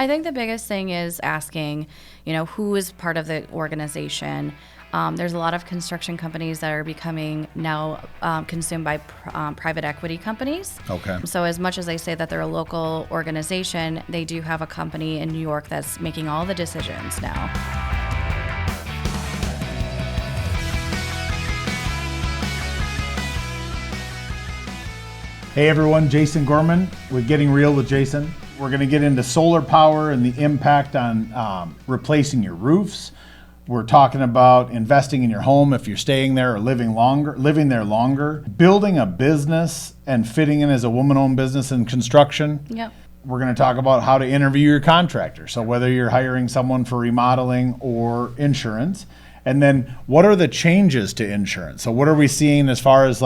I think the biggest thing is asking, who is part of the organization. There's a lot of construction companies that are becoming now consumed by private equity companies. Okay. So as much as they say that they're a local organization, they do have a company in New York that's making all the decisions now. Hey everyone, Jason Gorman with Getting Real with Jason. We're going to get into solar power and the impact on replacing your roofs. We're talking about investing in your home if you're staying there or living there longer, building a business and fitting in as a woman-owned business in construction. Yep. We're going to talk about how to interview your contractor. So whether you're hiring someone for remodeling or insurance. And then what are the changes to insurance? So what are we seeing as far as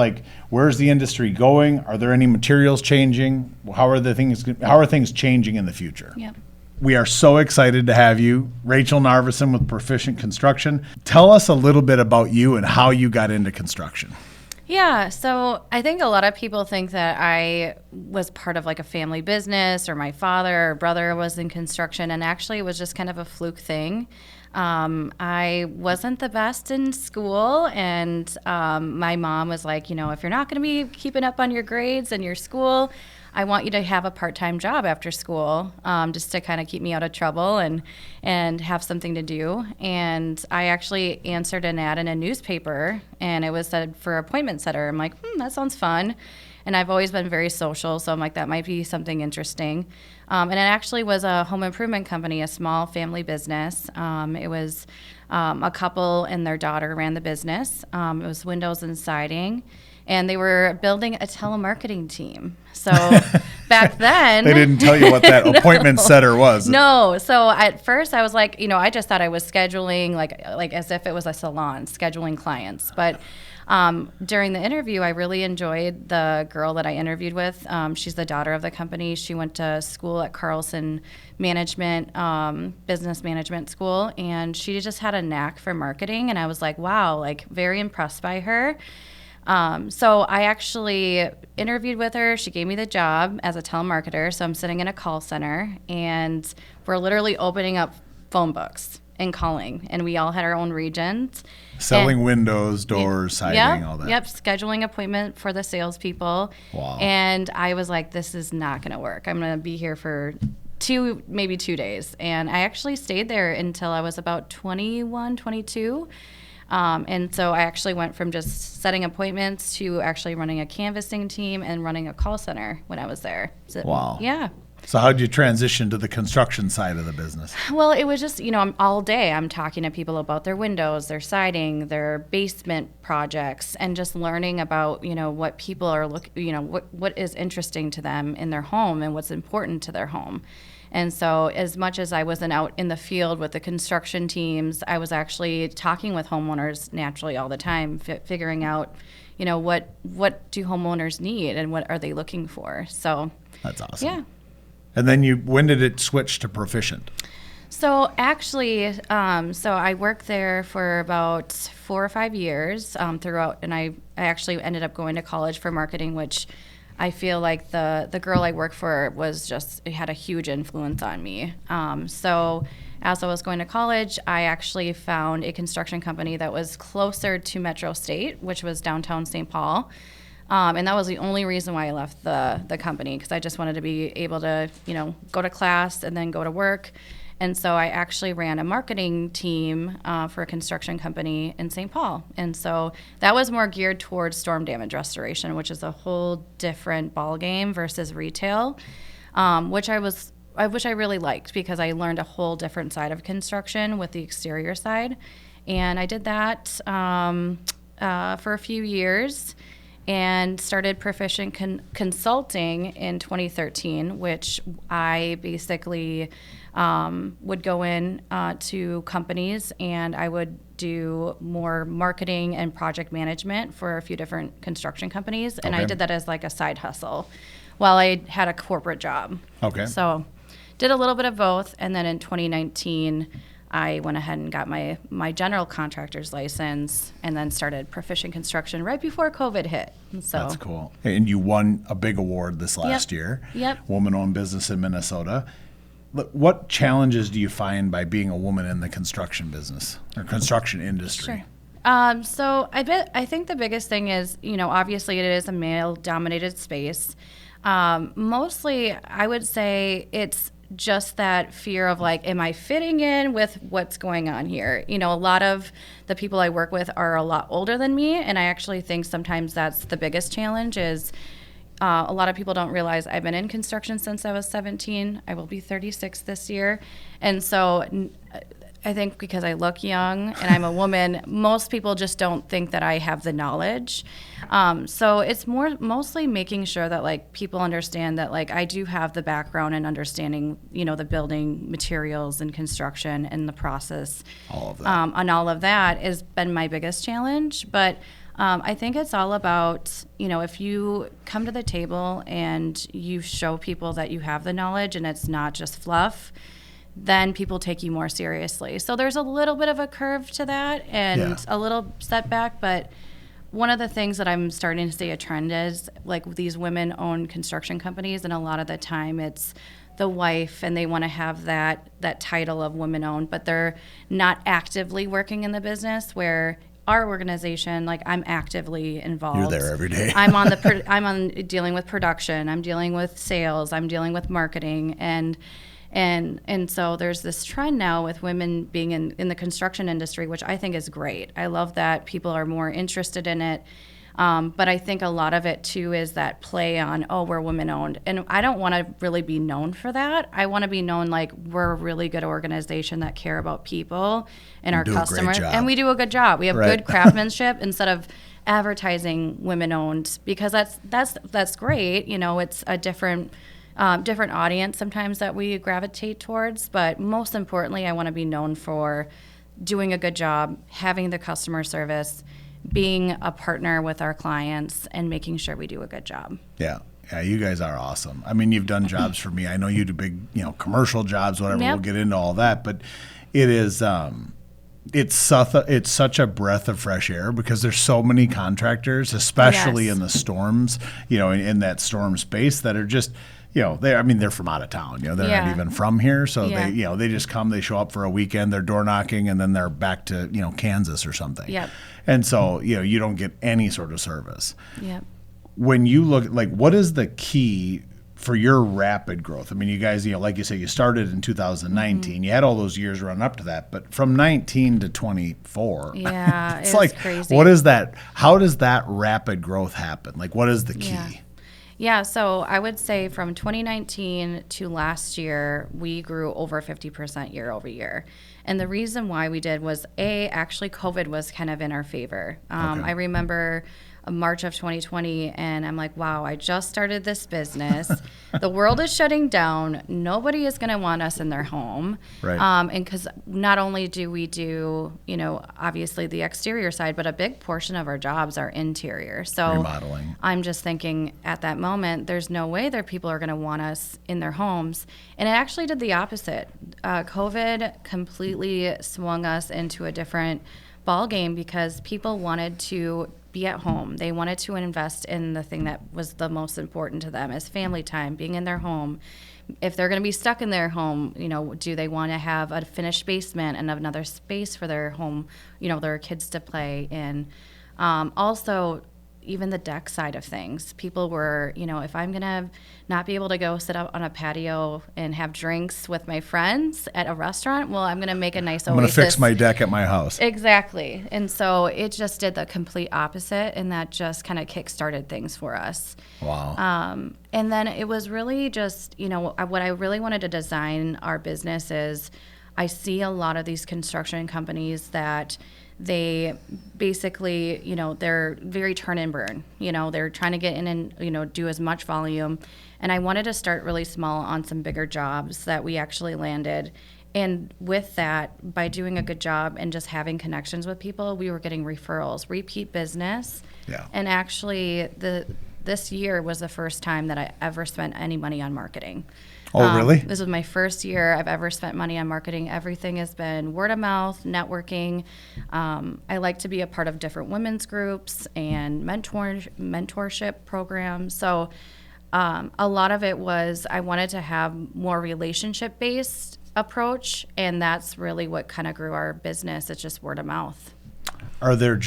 where's the industry going? Are there any materials changing? How are things changing in the future? Yeah. We are so excited to have you, Rachel Narveson with Proficient Construction. Tell us a little bit about you and how you got into construction. Yeah, so I think a lot of people think that I was part of a family business, or my father or brother was in construction, and actually it was just kind of a fluke thing. I wasn't the best in school, and my mom was like, if you're not going to be keeping up on your grades and your school, I want you to have a part-time job after school, just to kind of keep me out of trouble and have something to do. And I actually answered an ad in a newspaper, and it was said for appointment setter. I'm like, that sounds fun. And I've always been very social, so I'm like, that might be something interesting. And it actually was a home improvement company, a small family business. It was a couple and their daughter ran the business. It was windows and siding. And they were building a telemarketing team. So back then... They didn't tell you what that appointment setter was. No. So at first I was like, I just thought I was scheduling, like as if it was a salon, scheduling clients. But during the interview, I really enjoyed the girl that I interviewed with. She's the daughter of the company. She went to school at Carlson Management, Business Management School. And she just had a knack for marketing. And I was like, wow, very impressed by her. So I actually interviewed with her. She gave me the job as a telemarketer. So I'm sitting in a call center, and we're literally opening up phone books and calling. And we all had our own regions. Selling windows, doors, siding, all that. Yep, scheduling appointment for the salespeople. Wow. And I was like, this is not going to work. I'm going to be here for maybe 2 days. And I actually stayed there until I was about 21, 22. And so I actually went from just setting appointments to actually running a canvassing team and running a call center when I was there. So, wow. Yeah. So how did you transition to the construction side of the business? Well, it was just, all day I'm talking to people about their windows, their siding, their basement projects, and just learning about, what people are what is interesting to them in their home and what's important to their home. And so as much as I wasn't out in the field with the construction teams, I was actually talking with homeowners naturally all the time, figuring out, what do homeowners need and what are they looking for. So that's awesome. Yeah. And then when did it switch to Proficient? So actually, so I worked there for about 4 or 5 years throughout, and I actually ended up going to college for marketing, which I feel like the girl I worked for it had a huge influence on me. So as I was going to college, I actually found a construction company that was closer to Metro State, which was downtown St. Paul. And that was the only reason why I left the company, because I just wanted to be able to, go to class and then go to work. And so I actually ran a marketing team for a construction company in St. Paul. And so that was more geared towards storm damage restoration, which is a whole different ballgame versus retail, which I really liked, because I learned a whole different side of construction with the exterior side. And I did that for a few years, and started Proficient Consulting in 2013, which I basically would go in to companies, and I would do more marketing and project management for a few different construction companies. And I did that as a side hustle while I had a corporate job. Okay. So did a little bit of both. And then in 2019, I went ahead and got my general contractor's license, and then started Proficient Construction right before COVID hit. So that's cool. And you won a big award this last year. Yep. Woman-owned business in Minnesota. what challenges do you find by being a woman in the construction business or construction industry? Sure. So I think the biggest thing is, obviously it is a male-dominated space. Mostly, I would say it's just that fear of like, am I fitting in with what's going on here? A lot of the people I work with are a lot older than me, and I actually think sometimes that's the biggest challenge is a lot of people don't realize I've been in construction since I was 17. I will be 36 this year. And so I think because I look young and I'm a woman, most people just don't think that I have the knowledge. So it's mostly making sure that like people understand that like I do have the background and understanding, the building materials and construction and the process. All of that. And all of that has been my biggest challenge. But I think it's all about, if you come to the table and you show people that you have the knowledge and it's not just fluff, then people take you more seriously. So there's a little bit of a curve to that and a little setback, but one of the things that I'm starting to see a trend is like these women-owned construction companies, and a lot of the time it's the wife and they want to have that title of women-owned, but they're not actively working in the business, where our organization, like I'm actively involved. You're there every day. I'm on dealing with production. I'm dealing with sales. I'm dealing with marketing, and so there's this trend now with women being in the construction industry, which I think is great. I love that people are more interested in it. But I think a lot of it too is that play on, we're women owned. And I don't want to really be known for that. I want to be known like we're a really good organization that care about people and our customers. And we do a good job. We have good craftsmanship instead of advertising women owned, because that's great. It's a different audience sometimes that we gravitate towards. But most importantly, I want to be known for doing a good job, having the customer service, being a partner with our clients, and making sure we do a good job. Yeah, you guys are awesome. I mean, you've done jobs for me. I know you do big, commercial jobs, whatever. We'll get into all that, but it is, it's such a breath of fresh air because there's so many contractors, especially in the storms, in that storm space, that are just, they're from out of town. They're not even from here, so they just come, they show up for a weekend, they're door knocking, and then they're back to Kansas or something. Yep. And so you don't get any sort of service. Yep. When you look like, what is the key for your rapid growth? I mean, you guys, like you say, you started in 2019. Mm-hmm. You had all those years run up to that, but from 19 to 24, it's like crazy. What is that? How does that rapid growth happen? Like, what is the key? Yeah, so I would say from 2019 to last year, we grew over 50% year over year. And the reason why we did was, actually COVID was kind of in our favor. I remember March of 2020, and I'm like, wow, I just started this business. The world is shutting down. Nobody is going to want us in their home. Right. And because not only do we do, obviously the exterior side, but a big portion of our jobs are interior. So remodeling. I'm just thinking at that moment, there's no way that people are going to want us in their homes. And it actually did the opposite. COVID completely swung us into a different ball game because people wanted to be at home. They wanted to invest in the thing that was the most important to them, is family time, being in their home. If they're going to be stuck in their home, do they want to have a finished basement and another space for their home, their kids to play in? Also, even the deck side of things. People were, if I'm going to not be able to go sit up on a patio and have drinks with my friends at a restaurant, well, I'm going to make a nice oasis. I'm going to fix my deck at my house. Exactly. And so it just did the complete opposite, and that just kind of kick-started things for us. Wow. And then it was really just, what I really wanted to design our business is, I see a lot of these construction companies that they basically, they're very turn and burn. They're trying to get in and, do as much volume. And I wanted to start really small on some bigger jobs that we actually landed. And with that, by doing a good job and just having connections with people, we were getting referrals, repeat business. Yeah. And actually, this year was the first time that I ever spent any money on marketing. Oh, really? This was my first year I've ever spent money on marketing. Everything has been word of mouth, networking. I like to be a part of different women's groups and mentorship programs. So A lot of it was I wanted to have more relationship based approach, and that's really what kind of grew our business. It's just word of mouth. Are there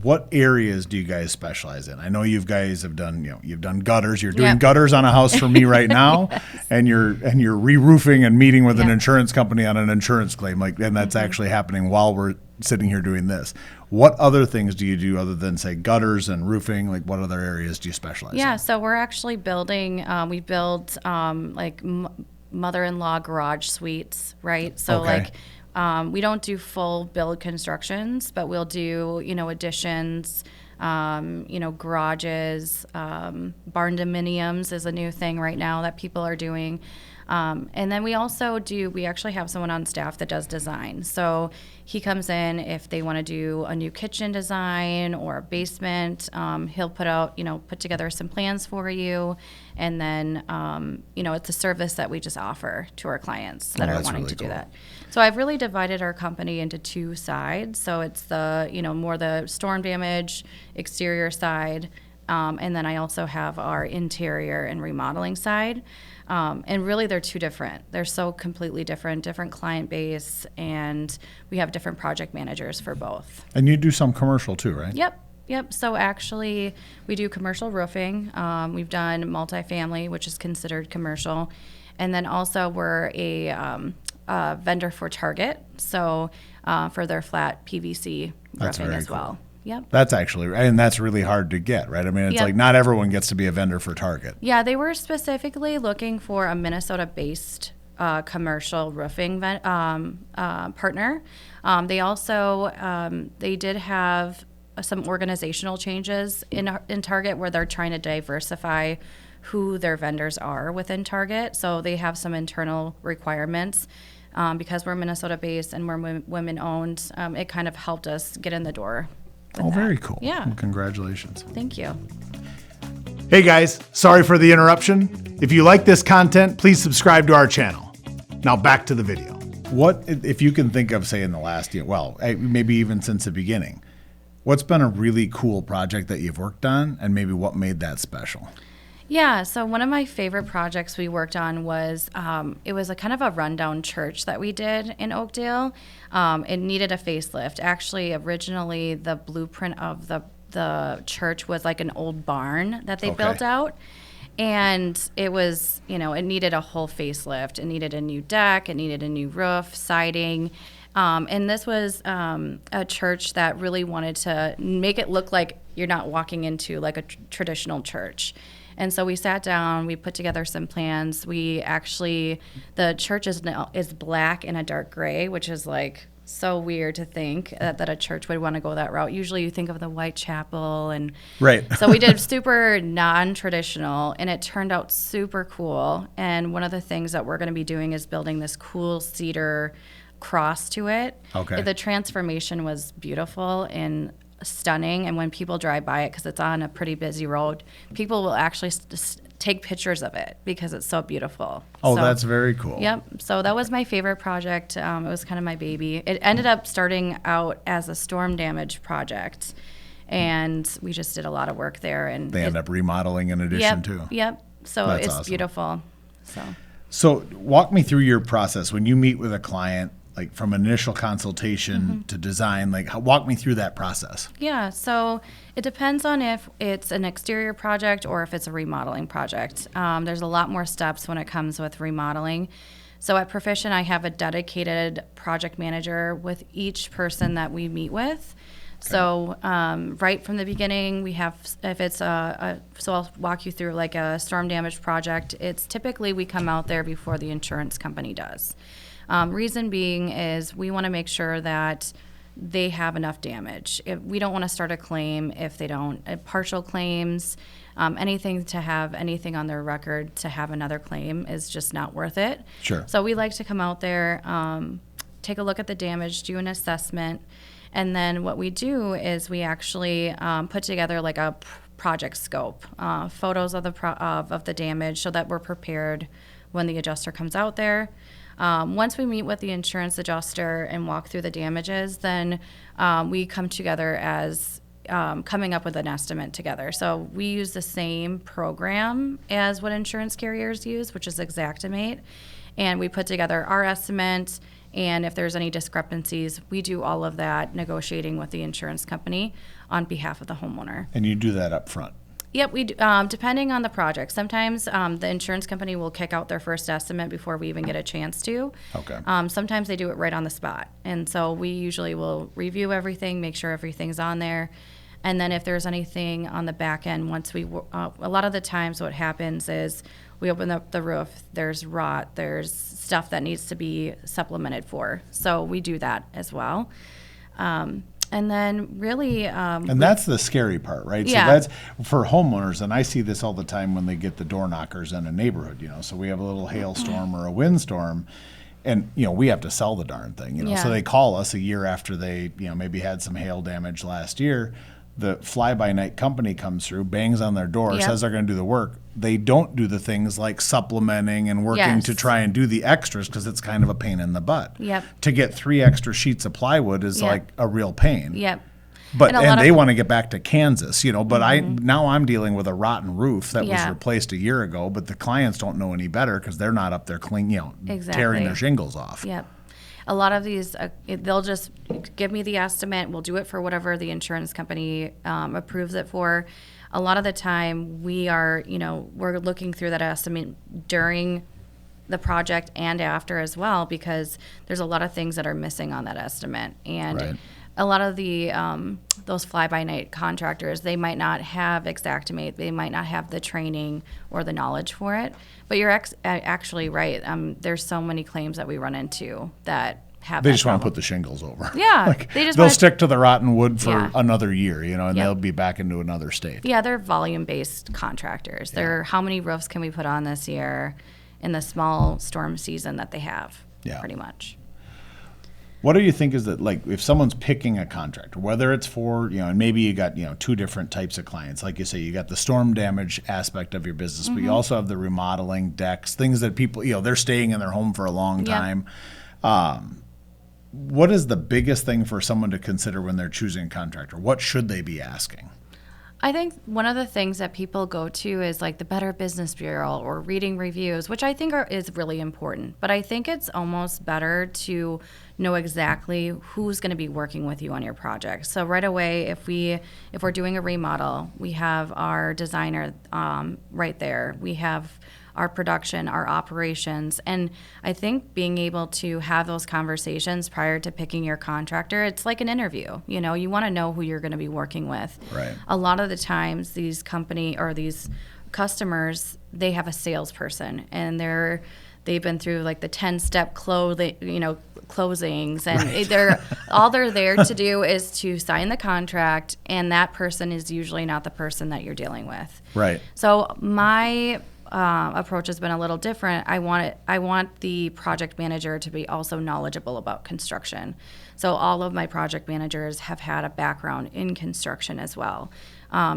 what areas do you guys specialize in? I know you guys have done, you've done gutters. You're doing gutters on a house for me right now, yes. and you're re-roofing and meeting with an insurance company on an insurance claim, and that's actually happening while we're sitting here doing this. What other things do you do other than say gutters and roofing? What other areas do you specialize in? Yeah, so we're actually building. We build mother-in-law garage suites, right? So we don't do full build constructions, but we'll do, additions, garages, barn dominiums is a new thing right now that people are doing. And then we actually have someone on staff that does design. So he comes in if they want to do a new kitchen design or a basement, he'll put together some plans for you. And then, it's a service that we just offer to our clients that are wanting to do that. So I've really divided our company into two sides. So it's the, more the storm damage exterior side. And then I also have our interior and remodeling side. And really they're two different. They're so completely different client base, and we have different project managers for both. And you do some commercial too, right? Yep. So actually we do commercial roofing. We've done multifamily, which is considered commercial. And then also we're a vendor for Target. So for their flat PVC roofing as well. Yep. That's really hard to get, right? I mean, it's not everyone gets to be a vendor for Target. Yeah, they were specifically looking for a Minnesota-based commercial roofing partner. They also they did have some organizational changes in Target where they're trying to diversify who their vendors are within Target. So they have some internal requirements. Because we're Minnesota-based and we're women-owned, it kind of helped us get in the door. Very cool. Yeah. Well, congratulations. Thank you. Hey guys, sorry for the interruption. If you like this content, please subscribe to our channel. Now back to the video. What, if you can think of, say, in the last year, maybe even since the beginning, what's been a really cool project that you've worked on, and maybe what made that special? Yeah, so one of my favorite projects we worked on was, it was a kind of a rundown church that we did in Oakdale. It needed a facelift. Actually, originally the blueprint of the church was like an old barn that they built out. And it was, it needed a whole facelift. It needed a new deck, it needed a new roof, siding. And this was a church that really wanted to make it look like you're not walking into like a traditional church. And so we sat down, we put together some plans. The church is black and a dark gray, which is like so weird to think that a church would want to go that route. Usually you think of the white chapel and right. So we did super non-traditional, and it turned out super cool. And one of the things that we're going to be doing is building this cool cedar cross to it. Okay. The transformation was beautiful and stunning, and when people drive by it, because it's on a pretty busy road, people will actually take pictures of it because it's so beautiful. That's very cool. Yep. So that was my favorite project. It was kind of my baby. It ended up starting out as a storm damage project, and we just did a lot of work there. And they end up remodeling in addition too. Yep. So that's it's awesome. Beautiful. So walk me through your process when you meet with a client. Like from initial consultation to design, walk me through that process. Yeah, so it depends on if it's an exterior project or if it's a remodeling project. There's a lot more steps when it comes with remodeling. So at Proficient, I have a dedicated project manager with each person that we meet with. Okay. So right from the beginning, we have, if it's so I'll walk you through like a storm damage project. It's typically we come out there before the insurance company does. Reason being is we want to make sure that they have enough damage. We don't want to start a claim if they don't. Partial claims, anything to have anything on their record to have another claim is just not worth it. Sure. So we like to come out there, take a look at the damage, do an assessment, and then what we do is we actually put together like a project scope, photos of the damage so that we're prepared when the adjuster comes out there. Once we meet with the insurance adjuster and walk through the damages, then we come together as coming up with an estimate together. So we use the same program as what insurance carriers use, which is Xactimate. And we put together our estimate, and if there's any discrepancies, we do all of that negotiating with the insurance company on behalf of the homeowner. And you do that up front? Yep, we do, depending on the project. Sometimes the insurance company will kick out their first estimate before we even get a chance to. Okay. Sometimes they do it right on the spot. And so we usually will review everything, make sure everything's on there. And then if there's anything on the back end, once we, a lot of the times what happens is we open up the roof, there's rot, there's stuff that needs to be supplemented for. So we do that as well. And then really... and that's the scary part, right? Yeah. So that's for homeowners, and I see this all the time when they get the door knockers in a neighborhood, So we have a little hailstorm or a windstorm, and, we have to sell the darn thing, Yeah. So they call us a year after they, maybe had some hail damage last year. The fly-by-night company comes through, bangs on their door, Yep. says they're going to do the work. They don't do the things like supplementing and working Yes. to try and do the extras because it's kind of a pain in the butt. Yep. To get 3 extra sheets of plywood is Yep. like a real pain. Yep. But And a lot and they of- want to get back to Kansas, But now I'm dealing with a rotten roof that was Yeah. replaced a year ago. But the clients don't know any better because they're not up there clean, tearing Exactly. their shingles off. Yep. A lot of these, they'll just give me the estimate. We'll do it for whatever the insurance company approves it for. A lot of the time, we are, we're looking through that estimate during the project and after as well, because there's a lot of things that are missing on that estimate. And Right. a lot of the those fly-by-night contractors, they might not have Xactimate, they might not have the training or the knowledge for it. But you're actually right. There's so many claims that we run into that have. They that just want to problem. put the shingles over. Yeah, they just they'll wanna- stick to the rotten wood for Yeah. another year, and Yep. they'll be back into another state. Yeah, they're volume-based contractors. They're how many roofs can we put on this year in the small storm season that they have? Yeah. Pretty much. What do you think is that, like, if someone's picking a contractor, whether it's for, and maybe you got, 2 different types of clients, like you say, you got the storm damage aspect of your business, but you also have the remodeling, decks, things that people, they're staying in their home for a long Yeah. time. What is the biggest thing for someone to consider when they're choosing a contractor? What should they be asking? I think one of the things that people go to is like the Better Business Bureau or reading reviews, which I think is really important. But I think it's almost better to know exactly who's going to be working with you on your project. So right away, if we're doing a remodel, we have our designer right there. We have our production, our operations. And I think being able to have those conversations prior to picking your contractor, it's like an interview. You want to know who you're going to be working with. Right. A lot of the times these these customers, they have a salesperson and they've been through like the 10-step closings, and they're there to do is to sign the contract, and that person is usually not the person that you're dealing with. Right. So my approach has been a little different. I want the project manager to be also knowledgeable about construction. So all of my project managers have had a background in construction as well.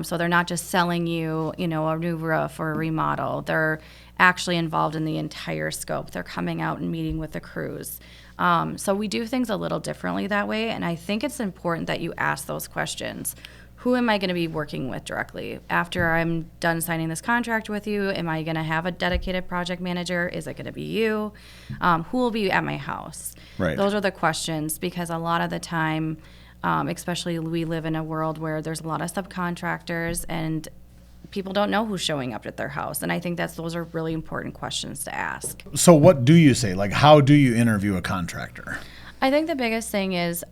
So they're not just selling you, a new roof or a remodel. They're actually involved in the entire scope. They're coming out and meeting with the crews. So we do things a little differently that way, and I think it's important that you ask those questions. Who am I going to be working with directly? After I'm done signing this contract with you, am I going to have a dedicated project manager? Is it going to be you? Who will be at my house? Right. Those are the questions, because a lot of the time, especially we live in a world where there's a lot of subcontractors and people don't know who's showing up at their house. And I think those are really important questions to ask. So what do you say? Like, how do you interview a contractor? I think the biggest thing is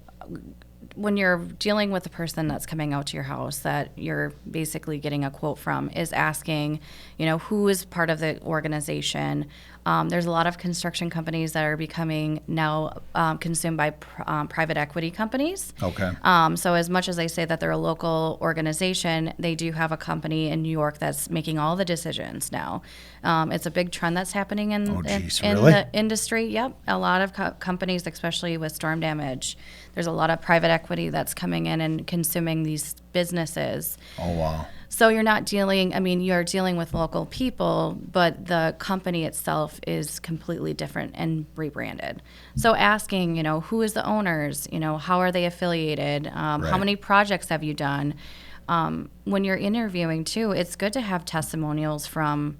when you're dealing with the person that's coming out to your house that you're basically getting a quote from, is asking, who is part of the organization. There's a lot of construction companies that are becoming now consumed by private equity companies. Okay. So as much as they say that they're a local organization, they do have a company in New York that's making all the decisions now. It's a big trend that's happening in Really? the industry. Yep. A lot of companies, especially with storm damage, there's a lot of private equity that's coming in and consuming these businesses. Oh, wow. So you're not dealing, I mean, you're dealing with local people, but the company itself is completely different and rebranded. So asking, who is the owners, how are they affiliated? How many projects have you done? When you're interviewing too, it's good to have testimonials from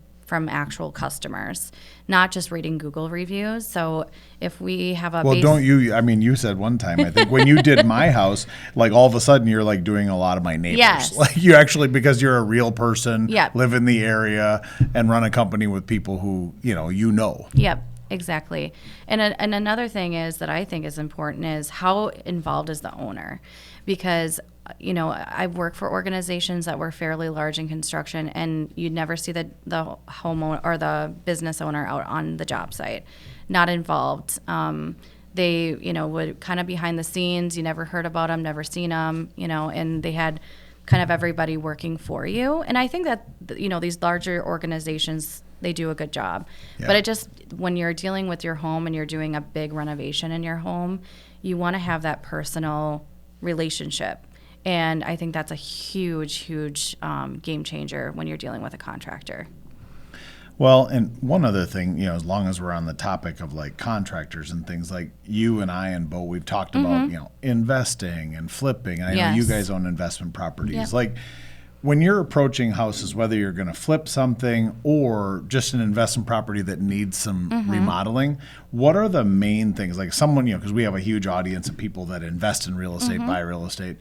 actual customers, not just reading Google reviews. So if we have a you said one time, I think when you did my house, like all of a sudden you're like doing a lot of my neighbors. Yes. Like you actually, because you're a real person, Yep. live in the area and run a company with people who, Yep, exactly. And another thing is that I think is important is how involved is the owner? Because I've worked for organizations that were fairly large in construction, and you'd never see the homeowner or the business owner out on the job site, not involved. They, would kind of behind the scenes. You never heard about them, never seen them, and they had kind of everybody working for you. And I think that, these larger organizations, they do a good job. Yeah. But when you're dealing with your home and you're doing a big renovation in your home, you want to have that personal relationship. And I think that's a huge, huge game changer when you're dealing with a contractor. Well, and one other thing, as long as we're on the topic of like contractors and things, like you and I and Bo, we've talked about, investing and flipping. I know you guys own investment properties. Yep. Like when you're approaching houses, whether you're going to flip something or just an investment property that needs some remodeling, what are the main things? Like someone, because we have a huge audience of people that invest in real estate, buy real estate.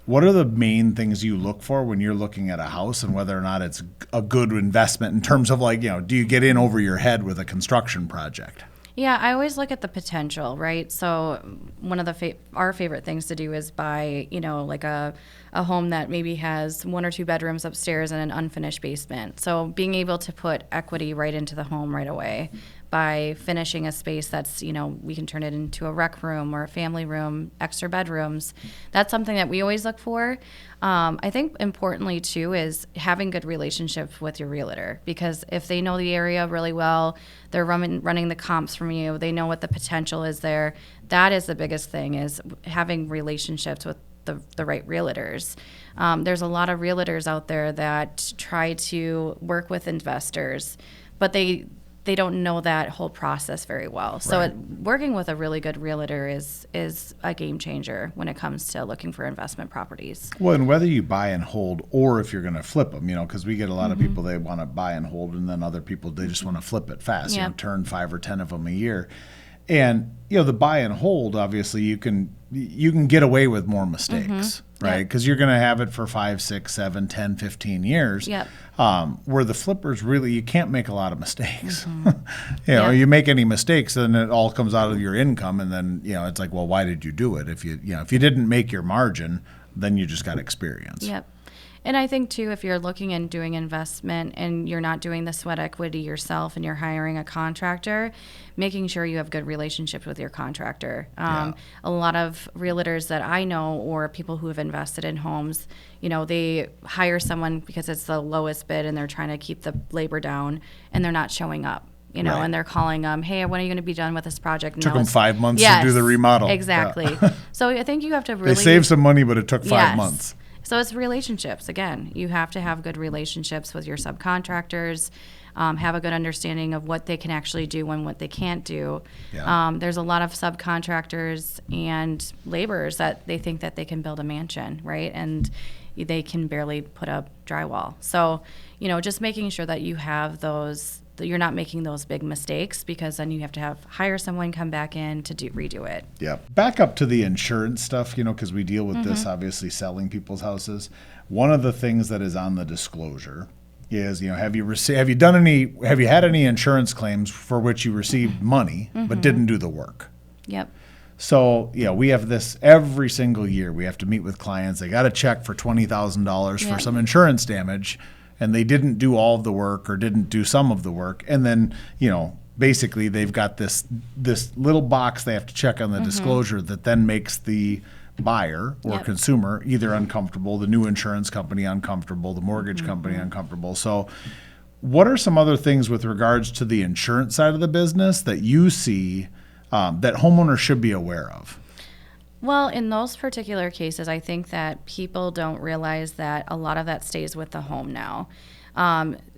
What are the main things you look for when you're looking at a house and whether or not it's a good investment in terms of like, do you get in over your head with a construction project? Yeah, I always look at the potential, right? So one of our favorite things to do is buy, like a home that maybe has 1 or 2 bedrooms upstairs and an unfinished basement. So being able to put equity right into the home right away by finishing a space that's, we can turn it into a rec room or a family room, extra bedrooms. That's something that we always look for. I think importantly too is having good relationships with your realtor, because if they know the area really well, they're running the comps from you, they know what the potential is there. That is the biggest thing, is having relationships with the right realtors. There's a lot of realtors out there that try to work with investors, but they don't know that whole process very well. So working with a really good realtor is a game changer when it comes to looking for investment properties. Well, and whether you buy and hold or if you're going to flip them, because we get a lot of people, they want to buy and hold, and then other people, they just want to flip it fast, turn 5 or 10 of them a year. And, the buy and hold, obviously you can get away with more mistakes, right? Because you're going to have it for 5, 6, 7, 10, 15 years. Yep. Where the flippers really, you can't make a lot of mistakes. You make any mistakes, then it all comes out of your income. And then, it's like, well, why did you do it? If you didn't make your margin, then you just got experience. Yep. And I think, too, if you're looking and doing investment and you're not doing the sweat equity yourself and you're hiring a contractor, making sure you have good relationships with your contractor. A lot of realtors that I know, or people who have invested in homes, they hire someone because it's the lowest bid and they're trying to keep the labor down, and they're not showing up. And they're calling them, hey, when are you going to be done with this project? Took them 5 months to do the remodel. Exactly. So I think you have to really... They saved some money, but it took 5 months. So it's relationships. Again, you have to have good relationships with your subcontractors, have a good understanding of what they can actually do and what they can't do. Yeah. There's a lot of subcontractors and laborers that they think that they can build a mansion, right? And they can barely put up drywall. So, just making sure that you have those, that you're not making those big mistakes, because then you have to hire someone come back in to redo it. Yeah. Back up to the insurance stuff, because we deal with this, obviously selling people's houses. One of the things that is on the disclosure is, have you had any insurance claims for which you received money but didn't do the work? Yep. So, we have this every single year. We have to meet with clients. They got a check for $20,000 for some insurance damage, and they didn't do all of the work or didn't do some of the work. And then, basically they've got this little box they have to check on the disclosure that then makes the buyer or consumer either uncomfortable, the new insurance company uncomfortable, the mortgage company uncomfortable. So what are some other things with regards to the insurance side of the business that you see that homeowners should be aware of? Well, in those particular cases, I think that people don't realize that a lot of that stays with the home now.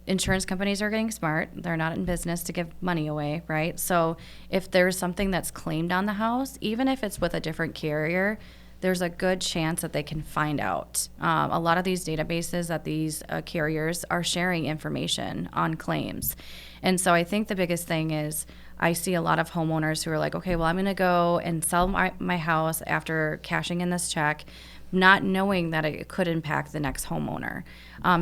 Insurance companies are getting smart. They're not in business to give money away, right? So if there's something that's claimed on the house, even if it's with a different carrier, there's a good chance that they can find out. A lot of these databases that these carriers are sharing information on claims. And so I think the biggest thing is I see a lot of homeowners who are like, okay, well, I'm going to go and sell my house after cashing in this check, not knowing that it could impact the next homeowner.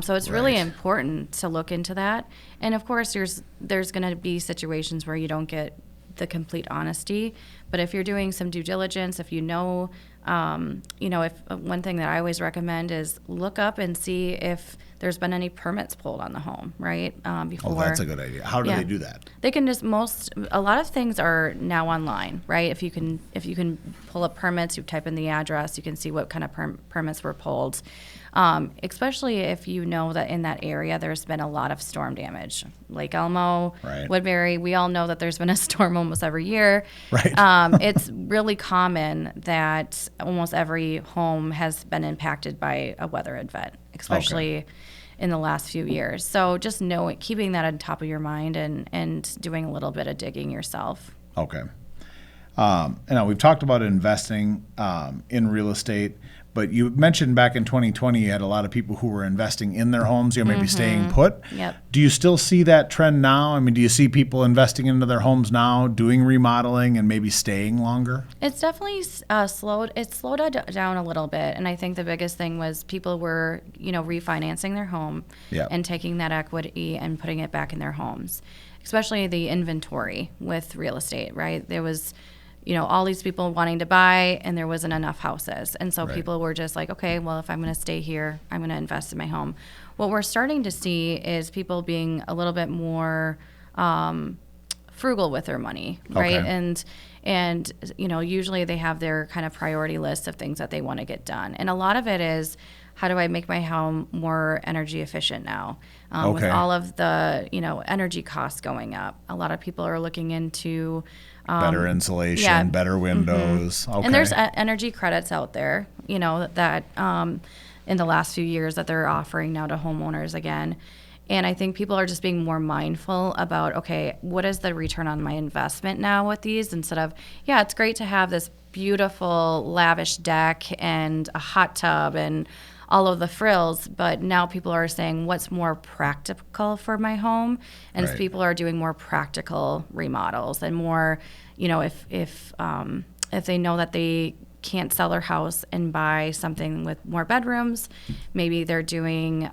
So it's really Right. important to look into that. And of course, there's going to be situations where you don't get the complete honesty. But if you're doing some due diligence, if if one thing that I always recommend is look up and see if there's been any permits pulled on the home, right? Before. Oh, that's a good idea. How do Yeah. they do that? They can a lot of things are now online, right? If you can pull up permits, you type in the address, you can see what kind of permits were pulled. Especially if you know that in that area there's been a lot of storm damage. Lake Elmo, Right. Woodbury, we all know that there's been a storm almost every year. Right. It's really common that almost every home has been impacted by a weather event, especially in the last few years. So just keeping that on top of your mind and doing a little bit of digging yourself. Okay. Now we've talked about investing in real estate, but you mentioned back in 2020 you had a lot of people who were investing in their homes, maybe staying put. Yep. Do you still see that trend now? I mean, do you see people investing into their homes now, doing remodeling and maybe staying longer? It's definitely slowed down a little bit, and I think the biggest thing was people were, refinancing their home Yep. and taking that equity and putting it back in their homes, especially the inventory with real estate, right? There was, all these people wanting to buy, and there wasn't enough houses, and so Right. people were just like, okay, well, if I'm going to stay here, I'm going to invest in my home. What we're starting to see is people being a little bit more frugal with their money, right? Okay. And usually they have their kind of priority list of things that they want to get done. And a lot of it is, how do I make my home more energy efficient now? With Okay. all of the, energy costs going up. A lot of people are looking into Better insulation, yeah. better windows. Okay. and there's energy credits out there, that in the last few years that they're offering now to homeowners again. And I think people are just being more mindful about, okay, what is the return on my investment now with these? Instead of, yeah, it's great to have this beautiful lavish deck and a hot tub and all of the frills, but now people are saying what's more practical for my home, and Right. people are doing more practical remodels and more, if they know that they can't sell their house and buy something with more bedrooms, maybe they're doing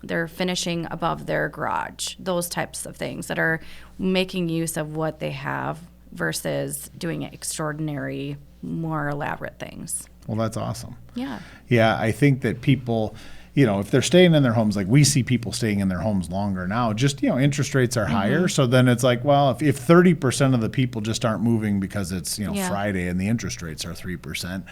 they're finishing above their garage, those types of things that are making use of what they have versus doing extraordinary, more elaborate things. Well, that's awesome. Yeah. Yeah, I think that people, if they're staying in their homes, like we see people staying in their homes longer now, just, interest rates are higher. So then it's like, well, if 30% of the people just aren't moving because it's, Yeah. Friday and the interest rates are 3%,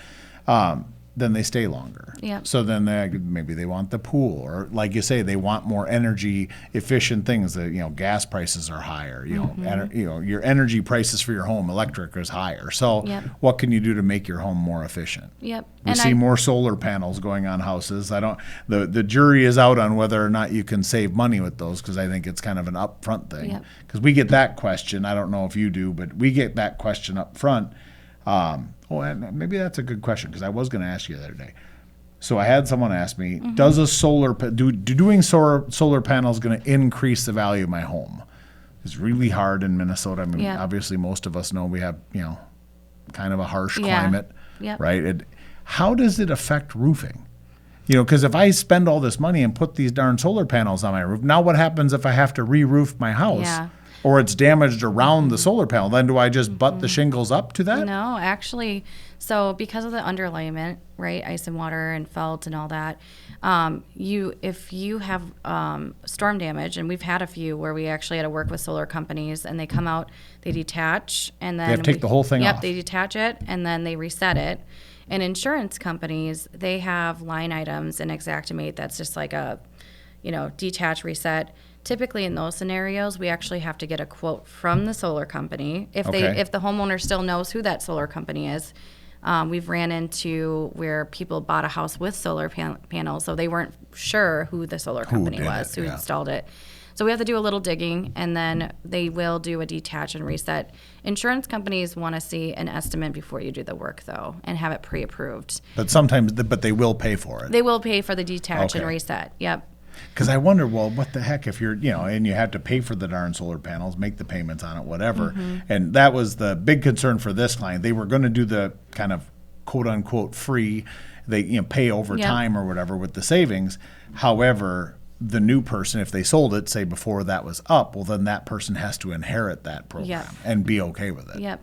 then they stay longer. Yep. So then maybe they want the pool, or like you say, they want more energy efficient things. That gas prices are higher. Your energy prices for your home, electric is higher. So Yep. what can you do to make your home more efficient? Yep. We see more solar panels going on houses. The jury is out on whether or not you can save money with those, because I think it's kind of an upfront thing. Yep. Because we get that question. I don't know if you do, but we get that question up front. And maybe that's a good question, because I was going to ask you the other day. So I had someone ask me, does a doing solar panels going to increase the value of my home? It's really hard in Minnesota. I mean, Yeah. obviously most of us know we have, kind of a harsh Yeah. climate, Yep. right? How does it affect roofing? Because if I spend all this money and put these darn solar panels on my roof, now what happens if I have to re-roof my house? Yeah. Or it's damaged around the solar panel? Then do I just butt the shingles up to that? No, actually, so because of the underlayment, right, ice and water and felt and all that, if you have storm damage, and we've had a few where we actually had to work with solar companies, and they come out, they detach, and then They have to take the whole thing Yep, off. they detach it, and then they reset it. And insurance companies, they have line items in Xactimate that's just like a, detach, reset. Typically in those scenarios, we actually have to get a quote from the solar company. If Okay. the homeowner still knows who that solar company is, We've ran into where people bought a house with solar panels, so they weren't sure who the solar company was, who installed it. So we have to do a little digging, and then they will do a detach and reset. Insurance companies want to see an estimate before you do the work, though, and have it pre-approved. But sometimes, but they will pay for it. They will pay for the detach and reset. Yep. Because I wonder, well, what the heck if you're, and you have to pay for the darn solar panels, make the payments on it, whatever. And that was the big concern for this client. They were going to do the kind of quote unquote free, they pay over time or whatever with the savings. However, the new person, if they sold it, say before that was up, well, then that person has to inherit that program and be okay with it.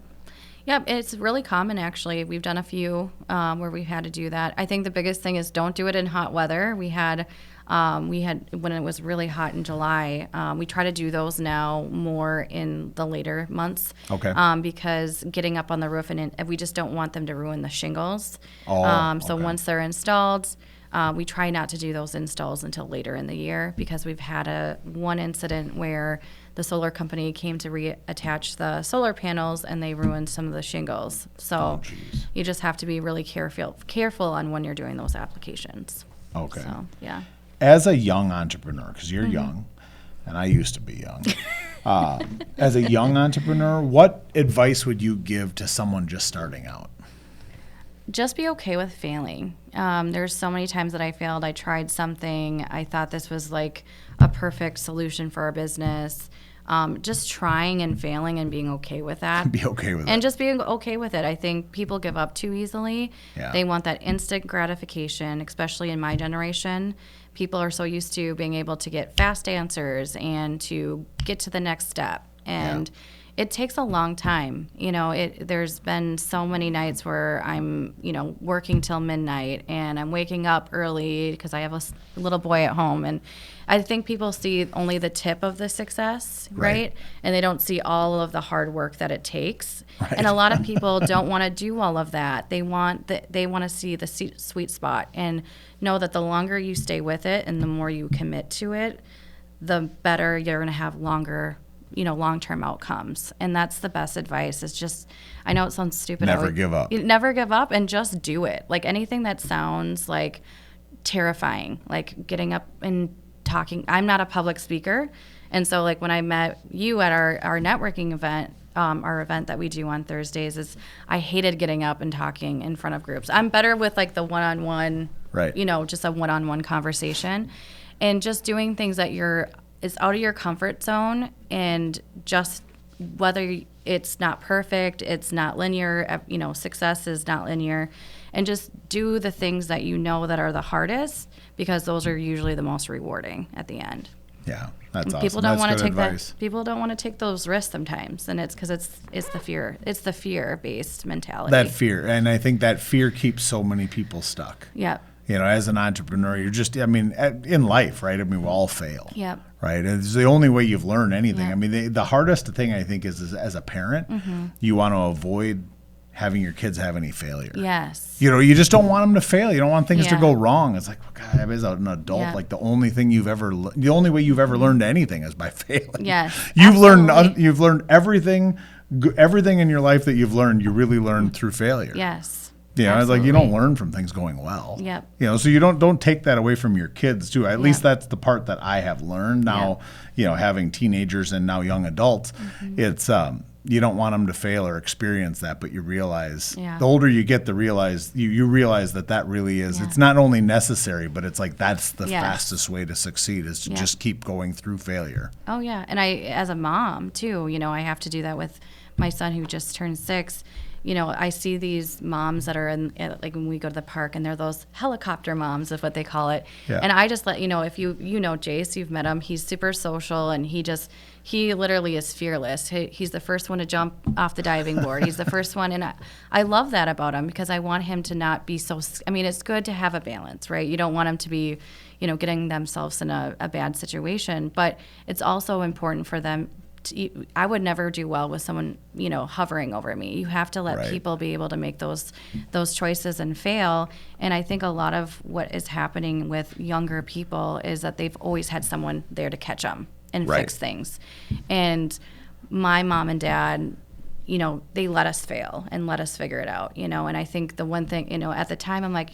Yep, it's really common, actually. We've done a few where we've had to do that. I think the biggest thing is don't do it in hot weather. We had when it was really hot in July, we try to do those now more in the later months. Okay. Because getting up on the roof, and we just don't want them to ruin the shingles. So Okay. once they're installed, we try not to do those installs until later in the year, because we've had one incident where the solar company came to reattach the solar panels and they ruined some of the shingles. So you just have to be really careful on when you're doing those applications. Okay. So, yeah. As a young entrepreneur, because you're young, and I used to be young, as a young entrepreneur, what advice would you give to someone just starting out? Just be okay with failing. There's so many times that I failed. I tried something. I thought this was like a perfect solution for our business. Just trying and failing and being okay with that. Be okay with it. And just being okay with it. I think people give up too easily. Yeah. They want that instant gratification, especially in my generation. People are so used to being able to get fast answers and to get to the next step. And it takes a long time. There's been so many nights where I'm, working till midnight, and I'm waking up early because I have a little boy at home. And I think people see only the tip of the success, right? And they don't see all of the hard work that it takes. Right. And a lot of people don't want to do all of that. They want to see the sweet spot and know that the longer you stay with it and the more you commit to it, the better you're going to have long-term outcomes. And that's the best advice, is just, I know it sounds stupid. Never give up. Never give up, and just do it. Like anything that sounds like terrifying, like getting up and talking. I'm not a public speaker. And so like when I met you at our networking event, our event that we do on Thursdays, is I hated getting up and talking in front of groups. I'm better with like the one-on-one, just a one-on-one conversation, and just doing things that is out of your comfort zone, and just whether it's not perfect, it's not linear, success is not linear, and just do the things that that are the hardest, because those are usually the most rewarding at the end. Yeah, that's awesome. People don't want to take advice. People don't want to take those risks sometimes, and it's because it's the fear. It's the fear-based mentality. That fear, and I think that fear keeps so many people stuck. Yep. As an entrepreneur, you're just, in life, right? We all fail. Yep. Right? It's the only way you've learned anything. Yep. The hardest thing I think is as a parent, you want to avoid having your kids have any failure. Yes. You just don't want them to fail. You don't want things to go wrong. It's like, God, as an adult, like the only way you've ever learned anything is by failing. Yes. You've learned everything in your life that you've learned. You really learned through failure. Yes. It's like you don't learn from things going well. Yep. So you don't take that away from your kids too. At least that's the part that I have learned now. Having teenagers and now young adults, it's you don't want them to fail or experience that, but you realize the older you get, you realize that really is. It's not only necessary, but it's like that's the fastest way to succeed, is to just keep going through failure. Oh yeah, and I, as a mom too, I have to do that with my son who just turned 6. I see these moms that are like when we go to the park, and they're those helicopter moms, is what they call it. Yeah. And I just let if you Jace, you've met him. He's super social, and he literally is fearless. He's the first one to jump off the diving board. He's the first one, and I love that about him, because I want him to not be so. It's good to have a balance, right? You don't want him to be, getting themselves in a bad situation, but it's also important for them. I would never do well with someone, hovering over me. You have to let people be able to make those choices and fail. And I think a lot of what is happening with younger people is that they've always had someone there to catch them and fix things. And my mom and dad, they let us fail and let us figure it out, and I think the one thing, at the time I'm like,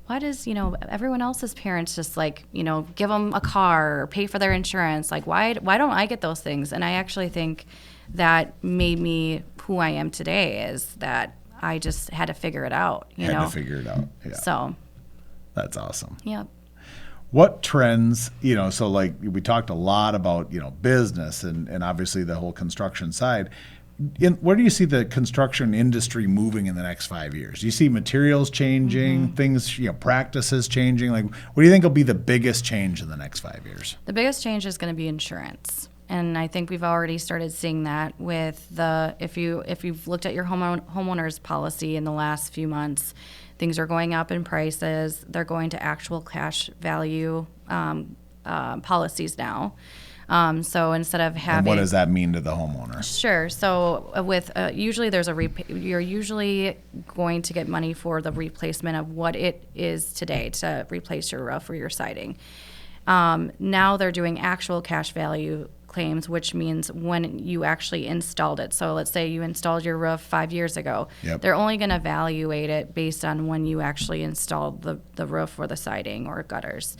why does, everyone else's parents just like, give them a car or pay for their insurance? Like, why don't I get those things? And I actually think that made me who I am today, is that I just had to figure it out, Had to figure it out. Yeah. So. That's awesome. Yeah. What trends, so like we talked a lot about, business and obviously the whole construction side. Where do you see the construction industry moving in the next 5 years? Do you see materials changing, things, practices changing? Like, what do you think will be the biggest change in the next 5 years? The biggest change is going to be insurance. And I think we've already started seeing that with if you've looked at your homeowner's policy in the last few months, things are going up in prices. They're going to actual cash value policies now. So instead of having, and what does that mean to the homeowner? Sure. So with usually you're usually going to get money for the replacement of what it is today to replace your roof or your siding. Now they're doing actual cash value claims, which means when you actually installed it. So let's say you installed your roof 5 years ago. Yep. They're only going to evaluate it based on when you actually installed the roof or the siding or gutters.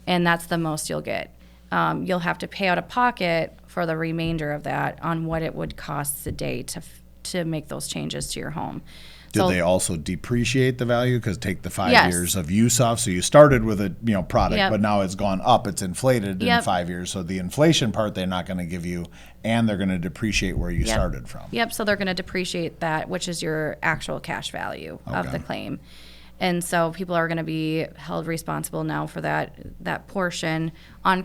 And that's the most you'll get. You'll have to pay out of pocket for the remainder of that on what it would cost today to make those changes to your home. Did they also depreciate the value? Because take the 5 Yes. years of use off. So you started with a product, Yep. but now it's gone up. It's inflated in Yep. 5 years. So the inflation part they're not going to give you, and they're going to depreciate where you Yep. started from. Yep, so they're going to depreciate that, which is your actual cash value of Okay. the claim. And so people are going to be held responsible now for that portion on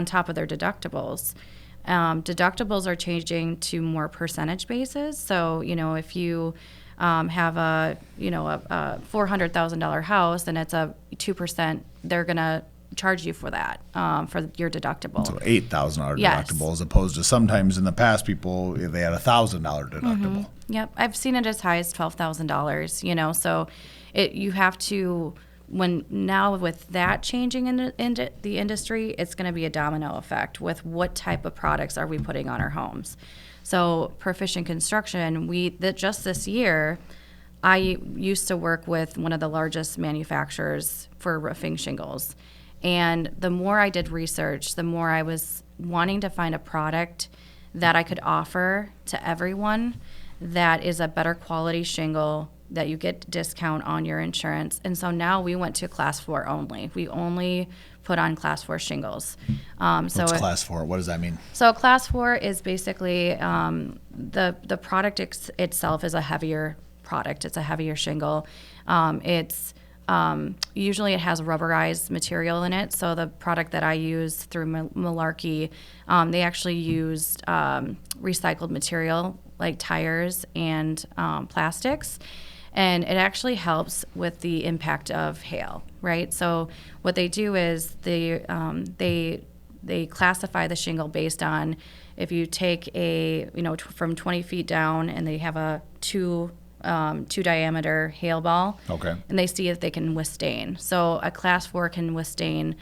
top of their deductibles. Deductibles are changing to more percentage basis. So, if you have a $400,000 house and it's a 2%, they're going to charge you for that, for your deductible. So $8,000 Yes. deductible, as opposed to sometimes in the past people, they had $1,000 deductible. Yep, I've seen it as high as $12,000. So you have to, now with that changing in the industry, it's going to be a domino effect with what type of products are we putting on our homes. So Proficient Construction, just this year, I used to work with one of the largest manufacturers for roofing shingles. And the more I did research, the more I was wanting to find a product that I could offer to everyone that is a better quality shingle, that you get discount on your insurance. And so now we went to Class 4 only. We only put on Class 4 shingles. What's Class 4? What does that mean? So Class 4 is basically the product itself is a heavier product. It's a heavier shingle. Usually it has rubberized material in it. So the product that I use through Malarkey, they actually used recycled material like tires and plastics. And it actually helps with the impact of hail, right? So what they do is they classify the shingle based on, if you take from 20 feet down, and they have a two diameter hail ball. Okay. And they see if they can withstand. So a Class 4 can withstand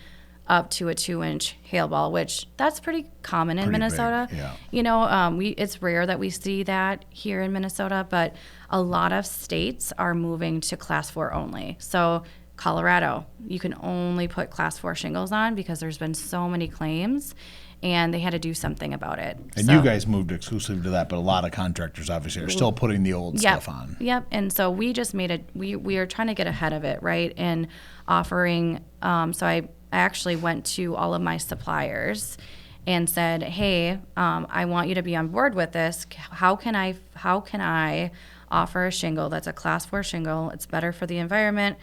up to a 2-inch hail ball, which that's pretty common in Pretty Minnesota. big, yeah. It's rare that we see that here in Minnesota, but a lot of states are moving to Class 4 only. So Colorado, you can only put Class 4 shingles on because there's been so many claims, and they had to do something about it. And you guys moved exclusive to that, but a lot of contractors obviously are still putting the old stuff on. Yep. And so we just we are trying to get ahead of it, right? And offering, so I actually went to all of my suppliers and said, hey, I want you to be on board with this. How can I offer a shingle that's a Class 4 shingle? It's better for the environment.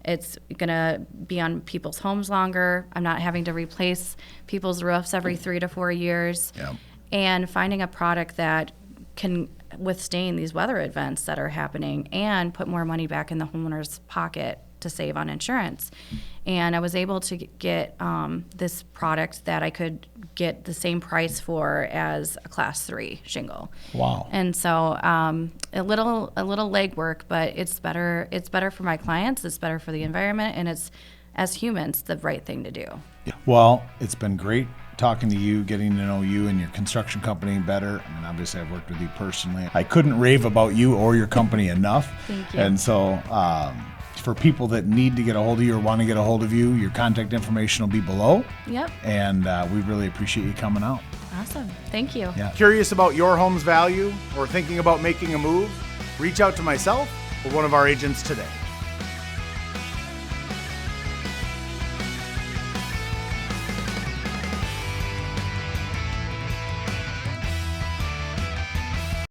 It's going to be on people's homes longer. I'm not having to replace people's roofs every 3 to 4 years. Yep. And finding a product that can withstand these weather events that are happening and put more money back in the homeowner's pocket to save on insurance. And I was able to get this product that I could get the same price for as a Class 3 shingle. Wow. And so a little legwork, but it's better for my clients, it's better for the environment, and it's, as humans, the right thing to do. Well, it's been great talking to you, getting to know you and your construction company better. I mean, obviously I've worked with you personally. I couldn't rave about you or your company enough. Thank you. And so for people that need to get a hold of you or want to get a hold of you, your contact information will be below. Yep. And we really appreciate you coming out. Awesome. Thank you. Yeah. Curious about your home's value or thinking about making a move? Reach out to myself or one of our agents today.